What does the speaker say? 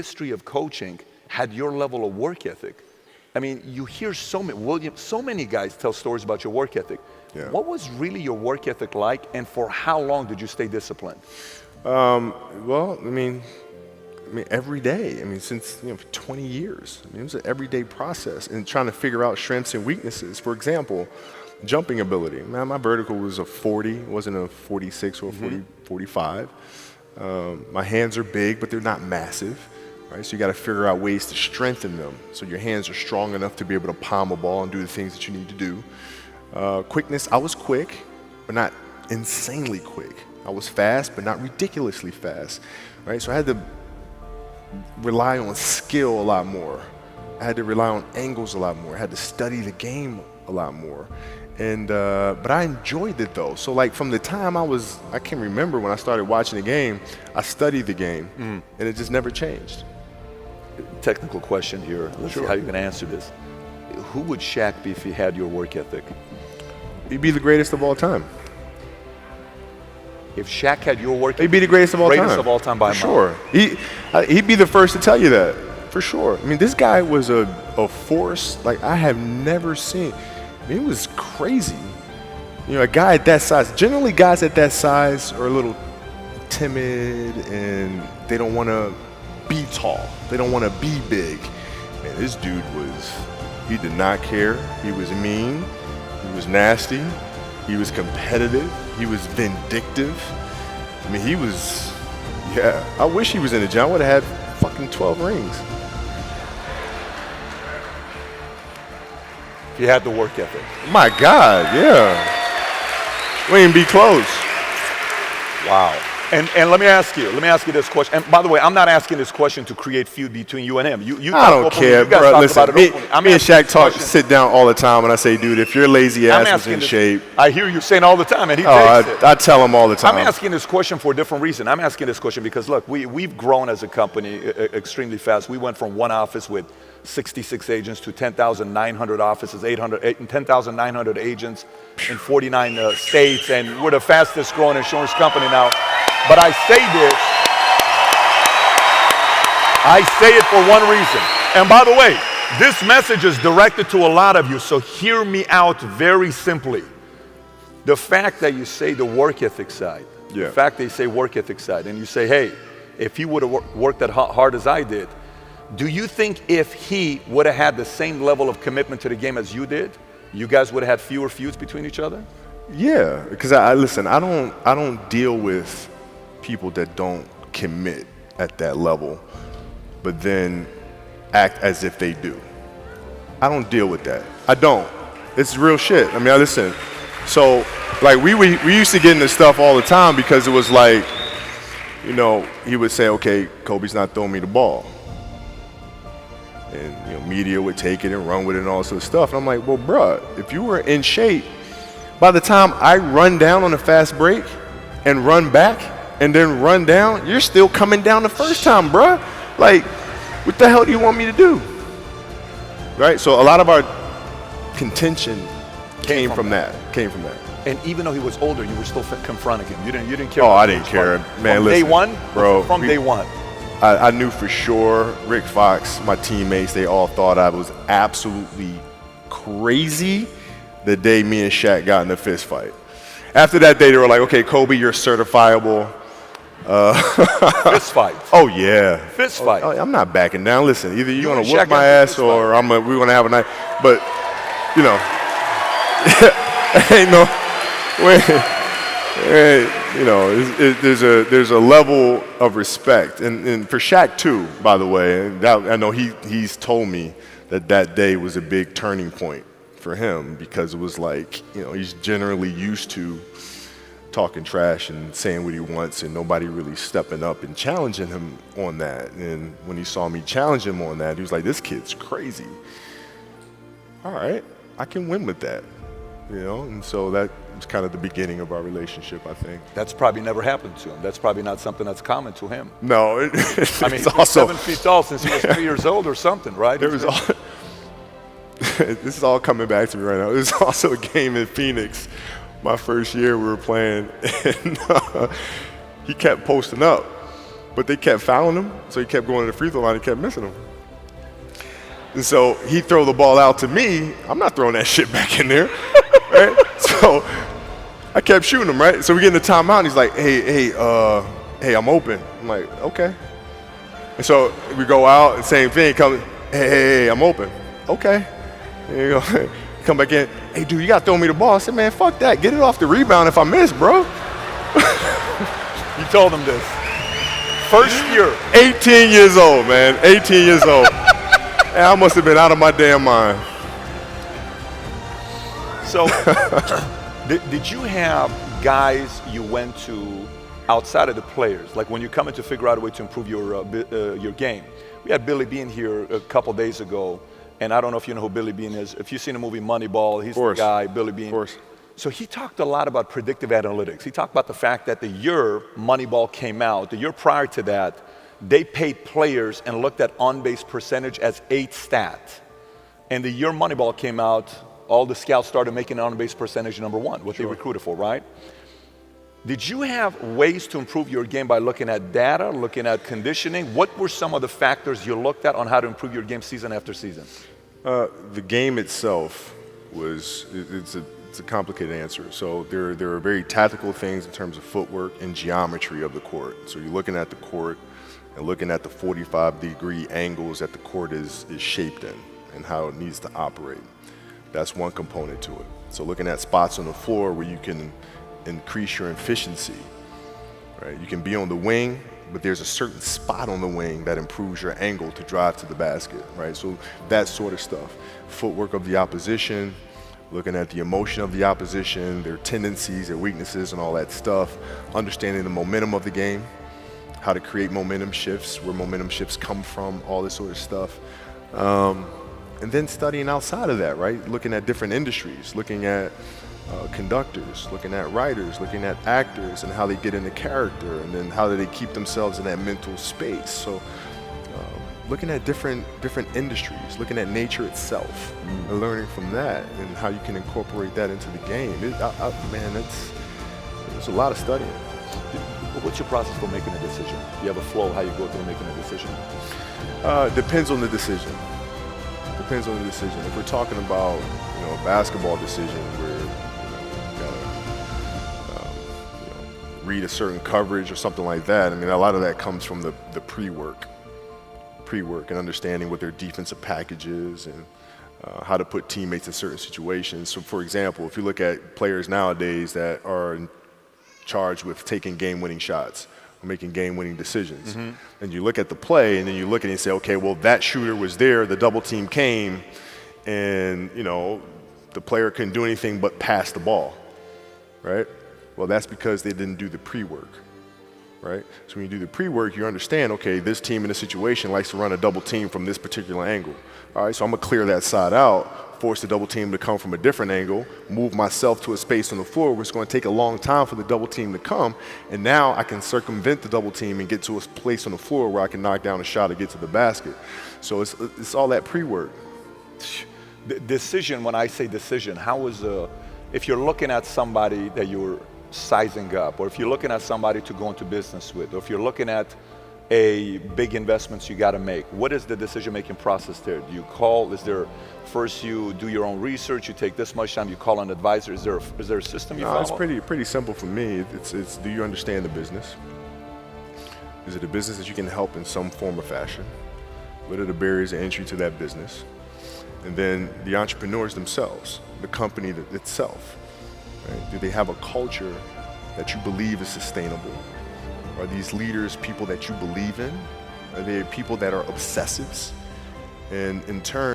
history of coaching had your level of work ethic? I mean, you hear so many guys tell stories about your work ethic. Yeah. What was really your work ethic like, and for how long did you stay disciplined? Well, I mean, every day. I mean, since for 20 years. I mean, it was an everyday process, and trying to figure out strengths and weaknesses. For example, jumping ability. Man, my vertical was a 40, wasn't a 46 or a 45. My hands are big, but they're not massive. Right? So you got to figure out ways to strengthen them so your hands are strong enough to be able to palm a ball and do the things that you need to do. Quickness, I was quick, but not insanely quick. I was fast, but not ridiculously fast. Right? So I had to rely on skill a lot more. I had to rely on angles a lot more. I had to study the game a lot more. And but I enjoyed it though. So like from the time I can remember when I started watching the game, I studied the game, and it just never changed. Technical question here. Let's see how you can answer this. Who would Shaq be if he had your work ethic? He'd be the greatest of all time. If Shaq had your work ethic, he'd be the greatest of all time. Greatest of all time by a mile. Sure. He'd be the first to tell you that, for sure. I mean, this guy was a force like I have never seen. I mean, it was crazy. A guy at that size. Generally, guys at that size are a little timid and they don't want to be tall. They don't want to be big. Man, this dude he did not care. He was mean. He was nasty. He was competitive. He was vindictive. I mean, I wish he was in the gym. I would have had fucking 12 rings. If you had the work ethic. My God, yeah. We ain't be close. Wow. And let me ask you this question. And by the way, I'm not asking this question to create feud between you and him. I don't care, bro. Listen, me and Shaq sit down all the time, and I say, dude, if your lazy ass was in shape. I hear you saying all the time, and he takes it. I tell him all the time. I'm asking this question for a different reason. I'm asking this question because, look, we've grown as a company extremely fast. We went from one office with 66 agents to 10,900 offices, 10,900 agents in 49 states, and we're the fastest growing insurance company now. But I say it for one reason. And by the way, this message is directed to a lot of you, so hear me out very simply. The fact that you say the work ethic side, the fact that you say work ethic side, and you say, hey, if he would have worked that hard as I did, do you think if he would have had the same level of commitment to the game as you did, you guys would have had fewer feuds between each other? Yeah, because I don't deal with people that don't commit at that level, but then act as if they do. I don't deal with that. I don't. It's real shit. I mean, listen. So, like, we used to get into stuff all the time because it was like, he would say, okay, Kobe's not throwing me the ball. And, media would take it and run with it and all sorts of stuff. And I'm like, well, bruh, if you were in shape, by the time I run down on a fast break and run back and then run down, you're still coming down the first time, bruh. Like, what the hell do you want me to do? Right? So a lot of our contention came from that. And even though he was older, you were still confronting him. You didn't care. Oh, I didn't care, man. From listen, day one, bro. From day one. I knew for sure, Rick Fox, my teammates, they all thought I was absolutely crazy the day me and Shaq got in a fist fight. After that day, they were like, okay, Kobe, you're certifiable. Fist fight. Oh, yeah. Fist fight. I'm not backing down. Listen, either you're going to whoop my ass or we're going to have a night. But, ain't no way. There's a level of respect, and for Shaq too, by the way. I know he's told me that day was a big turning point for him because it was like, he's generally used to talking trash and saying what he wants, and nobody really stepping up and challenging him on that. And when he saw me challenge him on that, he was like, "This kid's crazy." All right, I can win with that, And so that was kind of the beginning of our relationship, I think. That's probably never happened to him. That's probably not something that's common to him. No, I mean, he's also 7 feet tall since he was 3 years old or something, right? This is all coming back to me right now. There's also a game in Phoenix. My first year we were playing, and he kept posting up. but they kept fouling him, so he kept going to the free throw line and kept missing them. And so he throw the ball out to me. I'm not throwing that shit back in there, right? So I kept shooting him, right? So we get in the timeout, and he's like, hey, I'm open. I'm like, okay. And so we go out, and same thing. Hey, I'm open. Okay. There you go. Come back in. Hey, dude, you got to throw me the ball. I said, man, fuck that. Get it off the rebound if I miss, bro. You told him this. First year. 18 years old, man. 18 years old. And I must have been out of my damn mind. So, did you have guys you went to outside of the players? Like when you're coming to figure out a way to improve your game. We had Billy Bean here a couple days ago, and I don't know if you know who Billy Bean is. If you've seen the movie Moneyball, he's the guy, Billy Bean. Of course. So he talked a lot about predictive analytics. He talked about the fact that the year Moneyball came out, the year prior to that, they paid players and looked at on-base percentage as 8 stat. And the year Moneyball came out, all the scouts started making on-base percentage number 1, what they recruited for, right? Did you have ways to improve your game by looking at data, looking at conditioning? What were some of the factors you looked at on how to improve your game season after season? The game itself it's a complicated answer. So there are very tactical things in terms of footwork and geometry of the court. So you're looking at the court and looking at the 45-degree angles that the court is shaped in and how it needs to operate. That's one component to it. So looking at spots on the floor where you can increase your efficiency, right? You can be on the wing, but there's a certain spot on the wing that improves your angle to drive to the basket, right? So that sort of stuff. Footwork of the opposition, looking at the emotion of the opposition, their tendencies, their weaknesses, and all that stuff. Understanding the momentum of the game, how to create momentum shifts, where momentum shifts come from, all this sort of stuff. And then studying outside of that, right? Looking at different industries, looking at conductors, looking at writers, looking at actors and how they get into character, and then how do they keep themselves in that mental space. So looking at different industries, looking at nature itself, and learning from that and how you can incorporate that into the game. Man, there's a lot of studying. What's your process for making a decision? Do you have a flow how you go through making a decision? Depends on the decision. Depends on the decision. If we're talking about a basketball decision where you gotta read a certain coverage or something like that, I mean, a lot of that comes from the pre-work and understanding what their defensive package is and how to put teammates in certain situations. So, for example, if you look at players nowadays that are charged with taking game-winning shots, making game-winning decisions. And you look at the play, and then you look at it and say, okay, well, that shooter was there, the double team came, and, the player couldn't do anything but pass the ball, right? Well, that's because they didn't do the pre-work, right? So when you do the pre-work, you understand, okay, this team in this situation likes to run a double team from this particular angle. All right, so I'm gonna clear that side out, force the double team to come from a different angle, move myself to a space on the floor where it's going to take a long time for the double team to come, and now I can circumvent the double team and get to a place on the floor where I can knock down a shot or get to the basket. So it's all that pre-work. The decision, when I say decision, if you're looking at somebody that you're sizing up, or if you're looking at somebody to go into business with, or if you're looking at a big investments you got to make, what is the decision-making process there? Do you call? Is there first you do your own research? You take this much time. You call an advisor. Is there a system you follow? It's pretty simple for me. It's do you understand the business? Is it a business that you can help in some form or fashion? What are the barriers of entry to that business? And then the entrepreneurs themselves, the company itself. Right? Do they have a culture that you believe is sustainable? Are these leaders people that you believe in? Are they people that are obsessives? And in turn,